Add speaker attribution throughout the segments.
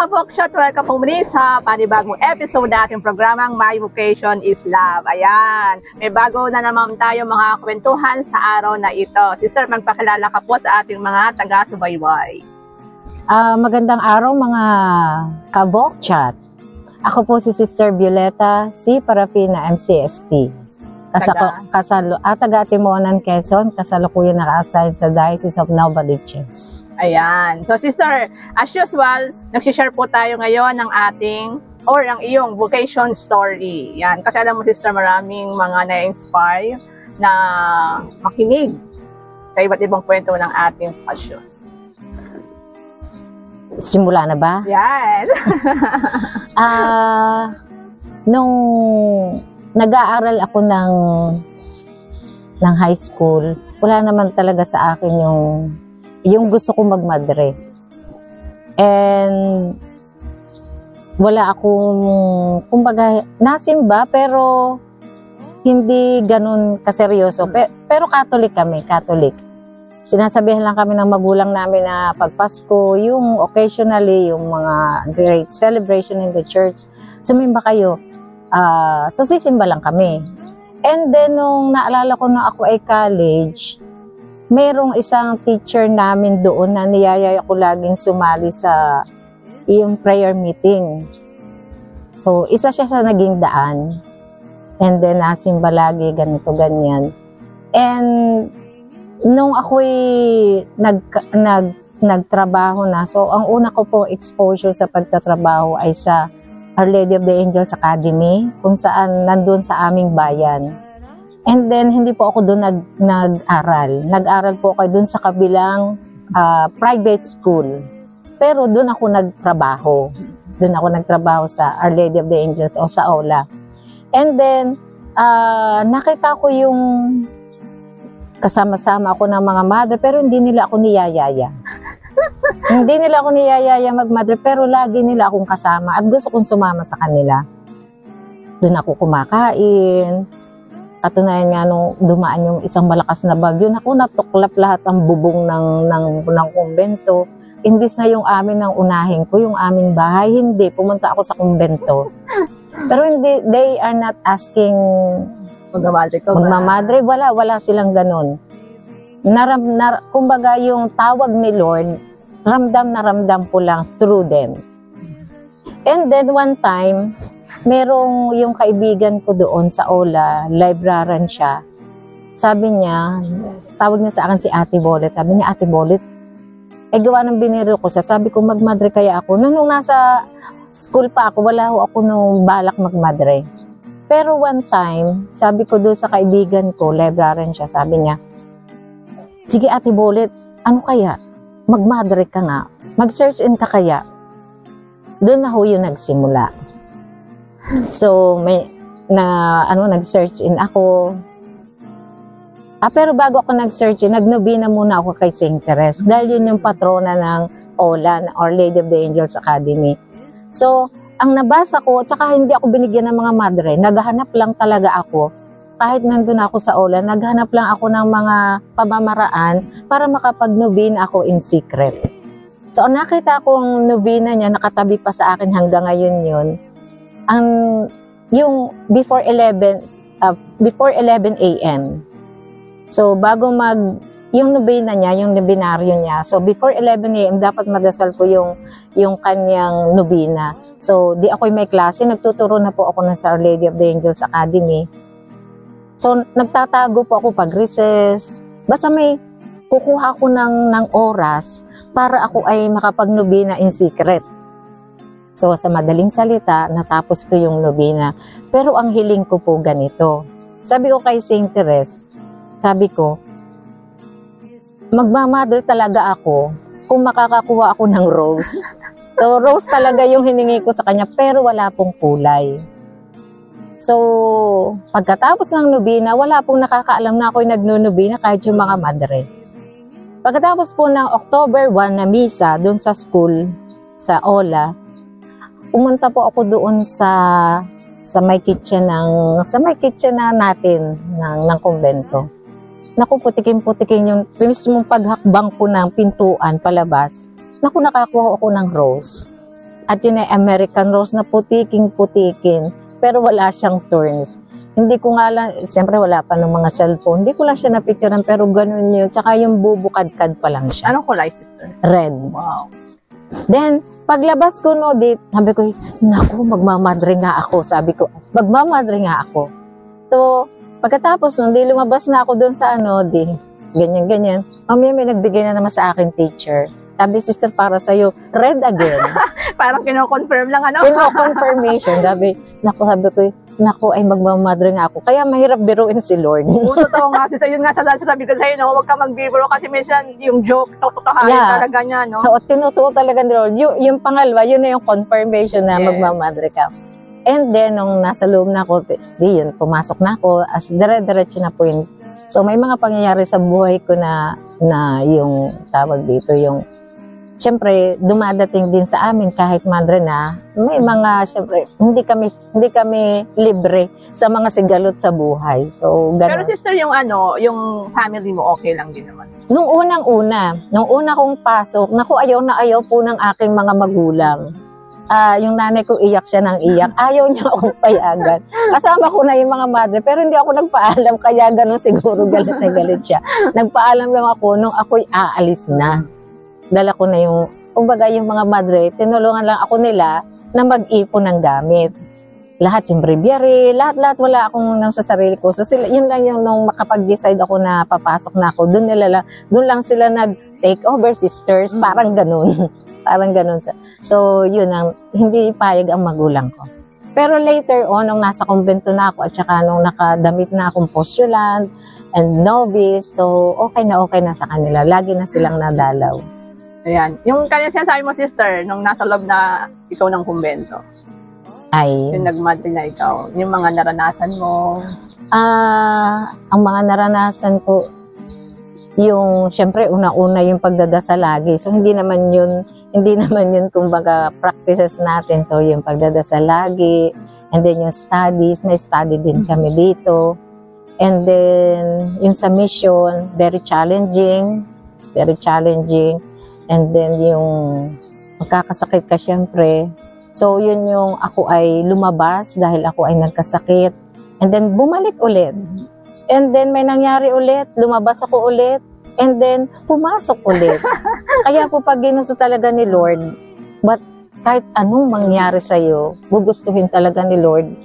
Speaker 1: Kapokshot, welcome po muli sa panibagong episode natin programang My Vocation is Love. Ayan, may bago na naman tayo mga kwentuhan sa araw na ito. Sister, magpakilala ka po sa ating mga taga-subaybay.
Speaker 2: Magandang araw mga kabokchat. Ako po si Sister Violeta C. Parafina MCST. Taga Timonan, Quezon, kasalukuyan naka-assign sa Diocese of Novaliches.
Speaker 1: Ayan. So sister, as usual, nag-share po tayo ngayon ng ating ang iyong vocation story. Yan. Kasi alam mo sister, maraming mga na-inspire na makinig sa iba't ibang kwento ng ating passion.
Speaker 2: Simula na ba?
Speaker 1: Yes.
Speaker 2: Nung nag-aaral ako ng high school, wala naman talaga sa akin yung gusto kong magmadre. And wala akong, kumbaga, nasimba pero hindi ganun kaseryoso. Pero Catholic kami, Catholic. Sinasabihan lang kami ng magulang namin na pag Pasko, yung occasionally, yung mga great celebration in the church, sumimba kayo. So sisimba lang kami. And then nung naalala ko na ako ay college, merong isang teacher namin doon na niyayaya ko laging sumali sa yung prayer meeting. So isa siya sa naging daan. And then nasimba lagi, ganito, ganyan. And nung ako'y nagtrabaho na, so ang una ko po exposure sa pagtatrabaho ay sa Our Lady of the Angels Academy, kung saan nandun sa aming bayan. And then, hindi po ako doon nag-aral. Nag-aral po ako doon sa kabilang private school. Pero doon ako nagtrabaho. Doon ako nagtrabaho sa Our Lady of the Angels o sa Aula. And then, nakita ko yung kasama-sama ako ng mga mother, pero hindi nila ako niyayaya. Hindi nila ako niyayaya magmadre, pero lagi nila akong kasama at gusto kong sumama sa kanila. Doon ako kumakain. Katunayan nga nung dumaan yung isang malakas na bagyo, naku, natuklap lahat ang bubong ng kumbento. Imbis na yung amin ang unahin ko, yung aming bahay, hindi. Pumunta ako sa kumbento. Pero hindi, they are not asking magmamadre. Wala silang ganun. Kumbaga yung tawag ni Lord, ramdam na ramdam ko lang through them. And then one time, merong yung kaibigan ko doon sa Ola, librarian siya. Sabi niya, tawag niya sa akin si Ate Bolet. Sabi niya, Ate Bolet, gawa ng biniro ko. Sabi ko, magmadre kaya ako. Nung nasa school pa ako, wala ako nung balak magmadre. Pero one time, sabi ko doon sa kaibigan ko, librarian siya, sabi niya, sige Ate Bolet, ano kaya? Magmadre ka nga. Mag-search in ka kaya? Doon na ho yung nagsimula. So, nag-search in ako. Pero bago ako nag-search in, nagnobina muna ako kay Saint Teres. Dahil yun yung patrona ng Olan, Our Lady of the Angels Academy. So, ang nabasa ko, tsaka hindi ako binigyan ng mga madre, naghahanap lang talaga ako. Kahit nandun ako sa Ola, naghanap lang ako ng mga pamamaraan para makapag-novena ako in secret. So, nakita kong novena niya, nakatabi pa sa akin hanggang ngayon yun. Yung before 11 a.m. So, bago yung novena niya, yung nobenaryo niya. So, before 11 a.m., dapat madasal ko yung kanyang novena. So, di ako'y may klase. Nagtuturo na po ako na sa Our Lady of the Angels Academy. So, nagtatago po ako pag recess. Basta may kukuha ko ng oras para ako ay makapag-nobena in secret. So, sa madaling salita, natapos ko yung nobena. Pero ang hiling ko po ganito. Sabi ko kay Saint Teres, sabi ko, magmamadre talaga ako kung makakakuha ako ng rose. So, rose talaga yung hiningi ko sa kanya, pero wala pong kulay. So, pagkatapos ng nobina, wala pong nakakaalam na ako'y nagnunobina kahit yung mga madre. Pagkatapos po ng October 1 na misa doon sa school, sa Ola, pumunta po ako doon sa may kitchen na natin ng kumbento. Naku, putikin-putikin yung mismong paghakbang ko ng pintuan palabas. Naku, nakakuha ako ng rose. At yun ay American rose na putiking-putikin, pero wala siyang thorns. Hindi ko nga lang, siyempre wala pa ng mga cellphone, hindi ko lang siya napicturean, pero ganun yun. Tsaka yung bubukad-kad pa lang siya.
Speaker 1: Anong kulay, sister?
Speaker 2: Red.
Speaker 1: Wow.
Speaker 2: Then, paglabas ko no, sabi ko, naku, magmamadre nga ako. Sabi ko, magmamadre nga ako. So, pagkatapos nun, lumabas na ako doon sa ganyan-ganyan. Mamaya may nagbigay na naman sa akin teacher. Sabi, sister, para sa'yo, red again.
Speaker 1: Parang kino-confirm lang, ano?
Speaker 2: Kino-confirmation. Sabi ko, naku, ay magmamadre nga ako. Kaya mahirap biruin si Lord.
Speaker 1: Totoo nga, sister. Yun nga sabi ko sa'yo, no? Huwag ka magbibiro kasi minsan yung joke, totohanin talaga niya, no?
Speaker 2: Oo, tinutuo talaga ni Lord. Yung pangalawa, yun na yung confirmation na magmamadre ka. And then, nung nasa loob na ako, yun, pumasok na ako, as dire-diretso na po yun. So, may mga pangyayari sa buhay ko na yung tawag dito, yung, siyempre, dumadating din sa amin kahit madre na, may mga, siyempre, hindi kami libre sa mga sigalot sa buhay. So, ganun.
Speaker 1: Pero sister, yung family mo, okay lang din naman.
Speaker 2: Nung una kong pasok, naku, ayaw na ayaw po ng aking mga magulang. Yung nanay ko iyak siya ng iyak. Ayaw niya akong payagan. Kasama ko na yung mga madre, pero hindi ako nagpaalam, kaya ganun siguro galit na galit siya. Nagpaalam lang ako nung ako'y aalis na. Dala ko na yung, kumbaga yung mga madre, tinulungan lang ako nila na mag-ipon ng gamit. Lahat yung breviary, lahat wala akong nang sa sarili ko. So yun lang yung nung makapag-decide ako na papasok na ako, doon lang sila nag-take over sisters, parang ganun. Parang ganun. So, yun ang, hindi payag ang magulang ko. Pero later on, nung nasa kumbento na ako, at saka nung nakadamit na akong postulant and novice, so okay na sa kanila. Lagi na silang nadalaw.
Speaker 1: Ayan. Yung kanya sinasabi mo, sister, nung nasa loob na ikaw ng kumbento. Yung nagmadre na ikaw. Yung mga naranasan mo.
Speaker 2: Ang mga naranasan ko, yung syempre una-una yung pagdadasal lagi. So hindi naman yun kumbaga practices natin. So yung pagdadasal lagi, and then yung studies, may study din kami dito. And then yung sa mission, very challenging. And then yung magkakasakit ka syempre. So yun yung ako ay lumabas dahil ako ay nagkasakit. And then bumalik ulit. And then may nangyari ulit, lumabas ako ulit, and then pumasok ulit. Kaya po pag ginusto talaga ni Lord, but kahit anong mangyari sa'yo, gugustuhin talaga ni Lord,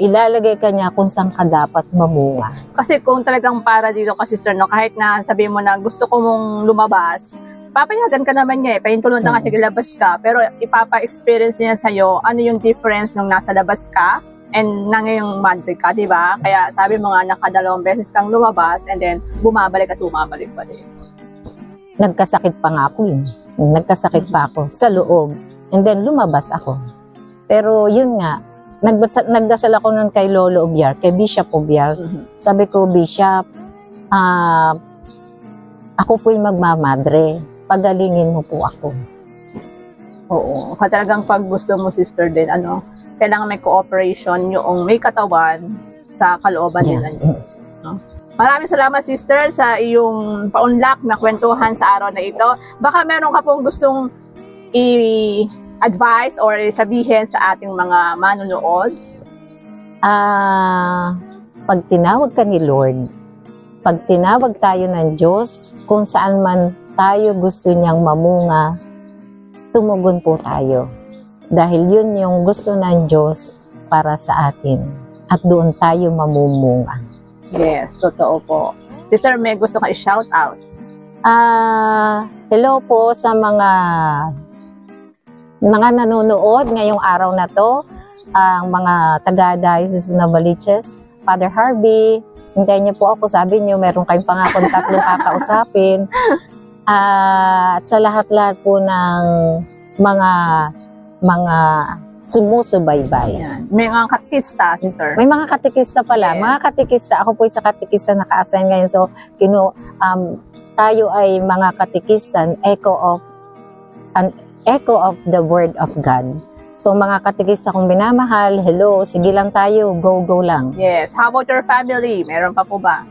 Speaker 2: ilalagay ka niya kung saan ka dapat mamunga.
Speaker 1: Kasi kung talagang para dito ka, sister, no, kahit na sabihin mo na gusto ko mong lumabas, papayagan ka naman niya pahintulon na nga sige labas ka, pero ipapa-experience niya sa'yo ano yung difference nung nasa labas ka and na ngayong madre ka, di ba? Kaya sabi mo nga, nakadalawang beses kang lumabas and then bumabalik at bumabalik pa din.
Speaker 2: Nagkasakit pa nga ako Nagkasakit pa ako sa loob. And then lumabas ako. Pero yun nga, nagdasal ako nun kay Lolo Obiar, kay Bishop Obiar. Sabi ko, Bishop, ako po'y magmamadre. Pagalingin mo po ako.
Speaker 1: Oo. Talagang pag gusto mo, sister, din, kailangan may cooperation yung may katawan sa kalooban nila. No? Maraming salamat, sister, sa iyong paunlak na kwentuhan sa araw na ito. Baka meron ka pong gustong i-advise or sabihin sa ating mga manunood?
Speaker 2: Pag tinawag ka ni Lord, pag tinawag tayo ng Diyos, kung saan man tayo gusto niyang mamunga, tumugon po tayo. Dahil yun yung gusto ng Diyos para sa atin. At doon tayo mamumunga.
Speaker 1: Yes, totoo po. Sister, may gusto ka i-shout out?
Speaker 2: Hello po sa mga nanonood ngayong araw na to. Ang mga taga-Diocese of Novaliches, Father Harvey, Hintayin niyo po ako, sabi niyo, meron kayong pangakong 3 kakausapin. At sa lahat-lahat po ng mga sumusubaybay.
Speaker 1: Ayan. May mga katikista, sister.
Speaker 2: May mga katikista pala.
Speaker 1: Yes.
Speaker 2: Mga katikista, ako po sa katikista naka-assign ngayon. So, tayo ay mga katikista, an echo of the word of God. So, mga katikista kong minamahal, hello, sige lang tayo, go lang.
Speaker 1: Yes. How about your family? Meron pa po ba?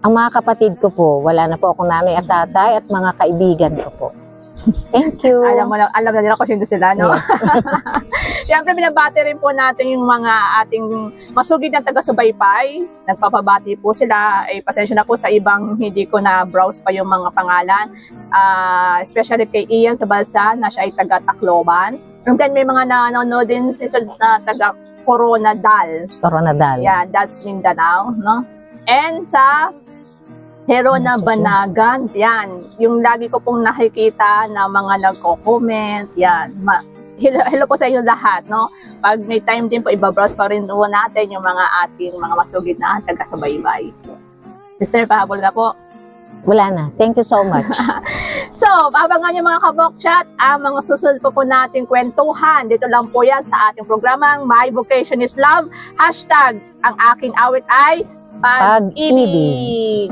Speaker 2: Ang mga kapatid ko po, wala na po akong nanay at tatay at mga kaibigan ko po. Thank you.
Speaker 1: Alam na nila kung sino sila, no?
Speaker 2: Yes.
Speaker 1: Siyempre, binabati rin po natin yung mga ating masugid na taga-subaybay. Nagpapabati po sila. Pasensya na po sa ibang hindi ko na-browse pa yung mga pangalan. Especially kay Ian sa Balsa, na siya ay taga-Tacloban. And then may mga nanonood din na taga-Coronadal.
Speaker 2: Coronadal.
Speaker 1: Yeah, that's Mindanao, no? And sa Herona Banagan, yan. Yung lagi ko pong nakikita na mga nagko-comment, yan. Hello po sa inyo lahat, no? Pag may time din po, ibabrowse pa rin po natin yung mga ating mga masugid na taga-subaybay. Sister, pahabol na po.
Speaker 2: Wala na. Thank you so much.
Speaker 1: So, abangan nyo mga kabokchat, ang mga susunod po natin kwentuhan. Dito lang po yan sa ating programang My Vocation is Love. #, ang aking awit ay Pag-ibig.